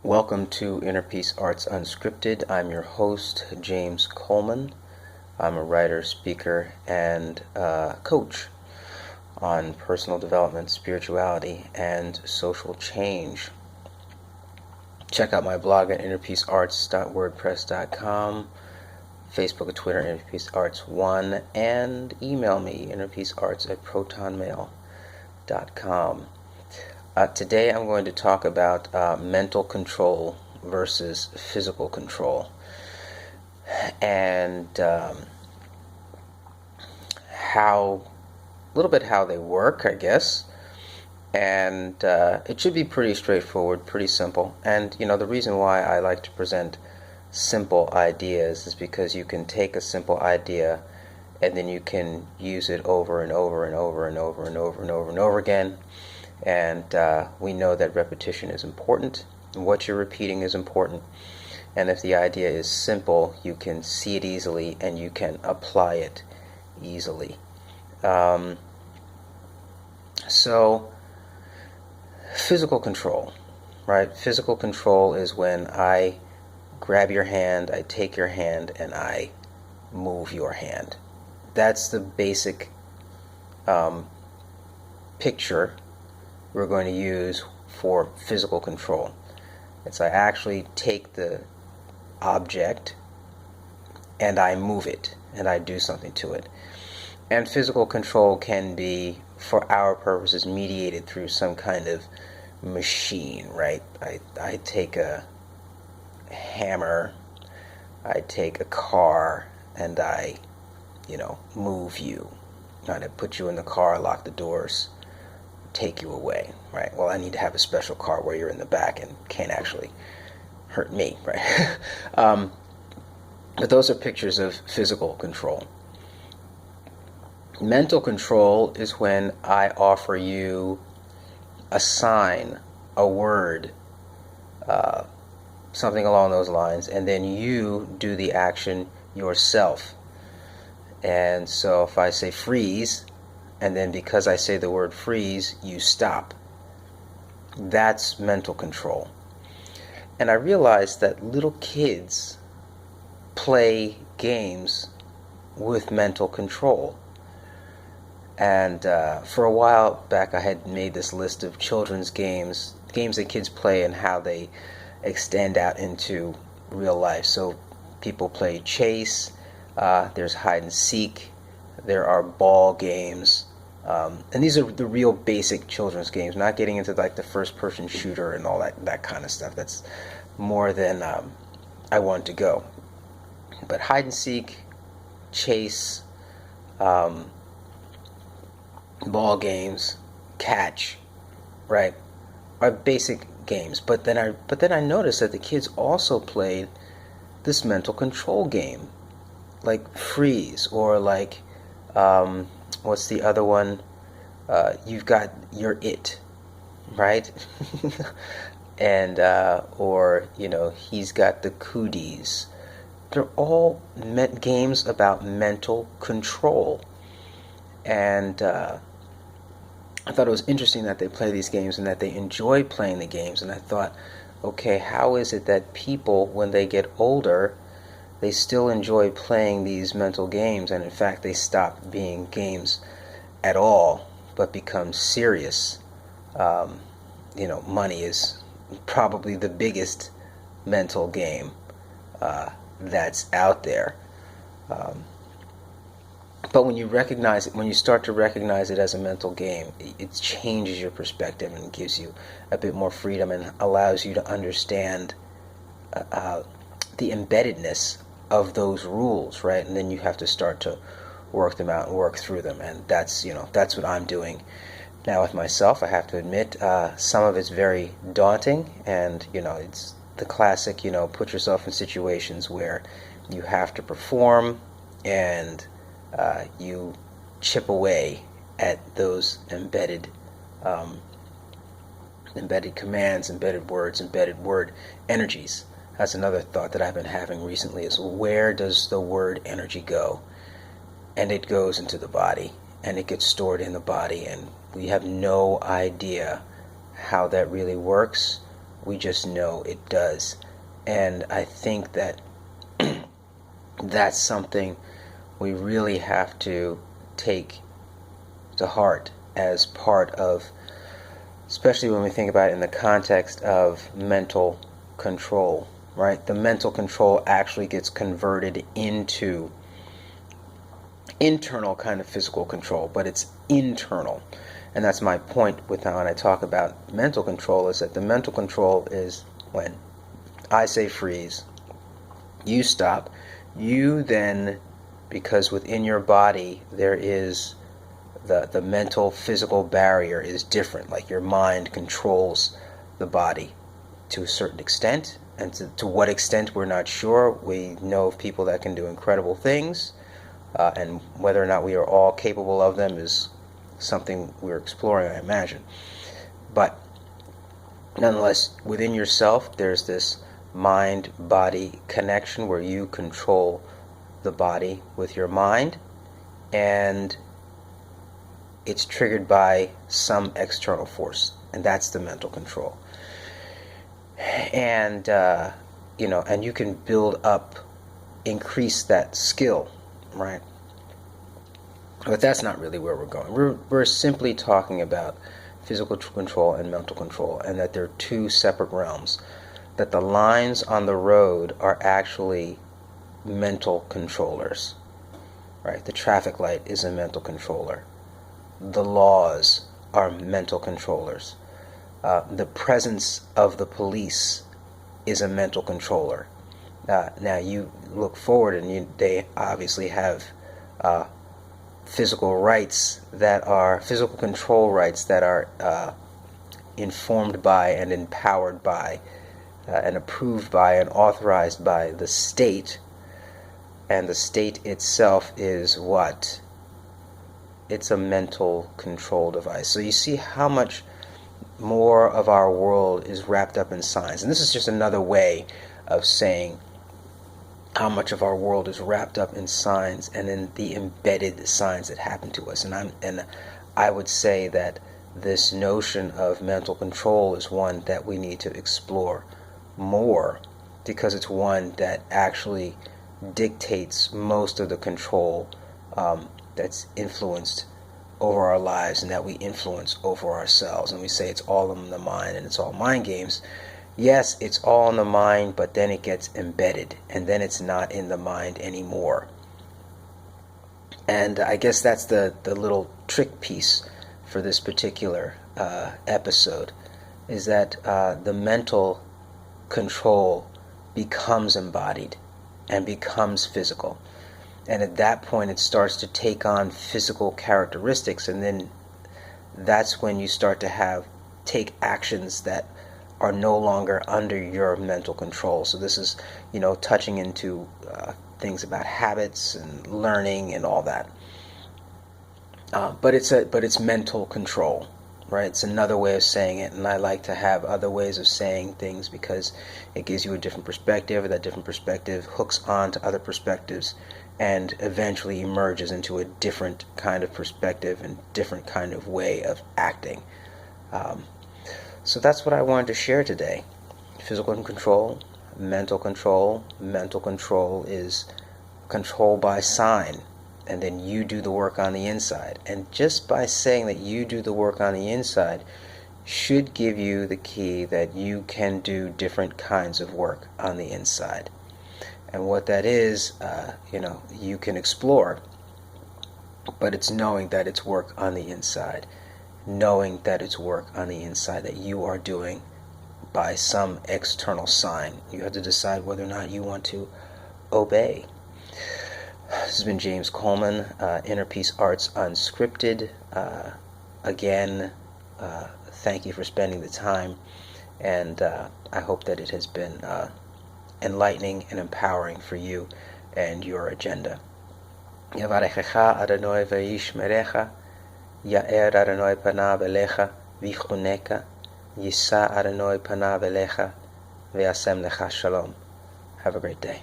Welcome to Inner Peace Arts Unscripted. I'm your host, James Coleman. I'm a writer, speaker, and coach on personal development, spirituality, and social change. Check out my blog at innerpeacearts.wordpress.com, Facebook and Twitter, innerpeacearts1, and email me, innerpeacearts@protonmail.com. Today I'm going to talk about mental control versus physical control, and how they work, I guess. And it should be pretty straightforward, pretty simple. And the reason why I like to present simple ideas is because you can take a simple idea and then you can use it over and over and over and over and over and over and over again. And we know that repetition is important. What you're repeating is important. And if the idea is simple, you can see it easily and you can apply it easily. So, physical control, right? Physical control is when I grab your hand, I take your hand, and I move your hand. That's the basic picture we're going to use for physical control. It's I actually take the object and I move it and I do something to it. And physical control can be, for our purposes, mediated through some kind of machine, right? I take a hammer, I take a car, and I, move you. Right? I put you in the car, lock the doors, take you away, right? Well, I need to have a special car where you're in the back and can't actually hurt me, right? But those are pictures of physical control. Mental control is when I offer you a sign, a word, something along those lines, and then you do the action yourself. And so if I say freeze, and then because I say the word freeze, you stop. That's mental control. And I realized that little kids play games with mental control. And for a while back, I had made this list of children's games that kids play and how they extend out into real life. So people play chase, there's hide and seek, there are ball games, and these are the real basic children's games, not getting into like the first person shooter and all that kind of stuff. That's more than I want to go. But hide and seek, chase, ball games, catch, right, are basic games. But then I noticed that the kids also played this mental control game, like freeze, or like what's the other one? You've got your it, right? And or he's got the cooties. They're all games about mental control. And I thought it was interesting that they play these games and that they enjoy playing the games. And I thought, okay, how is it that people, when they get older, they still enjoy playing these mental games, and in fact they stop being games at all, but become serious? Money is probably the biggest mental game that's out there. But when you start to recognize it as a mental game, it changes your perspective and gives you a bit more freedom and allows you to understand the embeddedness of those rules, right? And then you have to start to work them out and work through them. And that's what I'm doing now with myself. I have to admit, some of it's very daunting, and it's the classic, put yourself in situations where you have to perform, and you chip away at those embedded commands, embedded words, embedded word energies. That's another thought that I've been having recently, is where does the word energy go? And it goes into the body, and it gets stored in the body, and we have no idea how that really works, We just know it does. And I think that that's something we really have to take to heart as part of, especially when we think about it in the context of mental control, right? The mental control actually gets converted into internal kind of physical control, but it's internal. And that's my point with when I talk about mental control, is that the mental control is when I say freeze, you stop, you then, because within your body there is the mental physical barrier is different, like your mind controls the body to a certain extent, and to what extent we're not sure. We know of people that can do incredible things, and whether or not we are all capable of them is something we're exploring, I imagine. But nonetheless, within yourself there's this mind-body connection where you control the body with your mind, and it's triggered by some external force, and that's the mental control. And and you can build up, increase that skill, right? But that's not really where we're going. We're simply talking about physical control and mental control, and that they're two separate realms. That the lines on the road are actually mental controllers, right? The traffic light is a mental controller. The laws are mental controllers. The presence of the police is a mental controller. Now you look forward, and they obviously have physical control rights that are informed by and empowered by and approved by and authorized by the state. And the state itself is what? It's a mental control device. So you see how much more of our world is wrapped up in science. And this is just another way of saying how much of our world is wrapped up in science and in the embedded science that happened to us. And I would say that this notion of mental control is one that we need to explore more, because it's one that actually dictates most of the control that's influenced over our lives and that we influence over ourselves. And we say it's all in the mind and it's all mind games. Yes, it's all in the mind, but then it gets embedded, and then it's not in the mind anymore. And I guess that's the little trick piece for this particular episode, is that the mental control becomes embodied and becomes physical. And at that point it starts to take on physical characteristics, and then that's when you start to take actions that are no longer under your mental control. So this is, touching into things about habits and learning and all that. But it's mental control, right? It's another way of saying it, and I like to have other ways of saying things because it gives you a different perspective, and that different perspective hooks on to other perspectives and eventually emerges into a different kind of perspective and different kind of way of acting. So that's what I wanted to share today. Physical control, mental control. Mental control is control by sign, and then you do the work on the inside. And just by saying that you do the work on the inside should give you the key that you can do different kinds of work on the inside. And what that is, you can explore, but it's knowing that it's work on the inside. Knowing that it's work on the inside that you are doing by some external sign. You have to decide whether or not you want to obey. This has been James Coleman, Inner Peace Arts Unscripted. Again, thank you for spending the time, and I hope that it has been enlightening and empowering for you and your agenda. Yavarechecha Adonai v'yishmerecha, Ya'er Adonai panav elecha v'yichuneka, Yisa Adonai panav elecha v'yasem lecha shalom. Have a great day.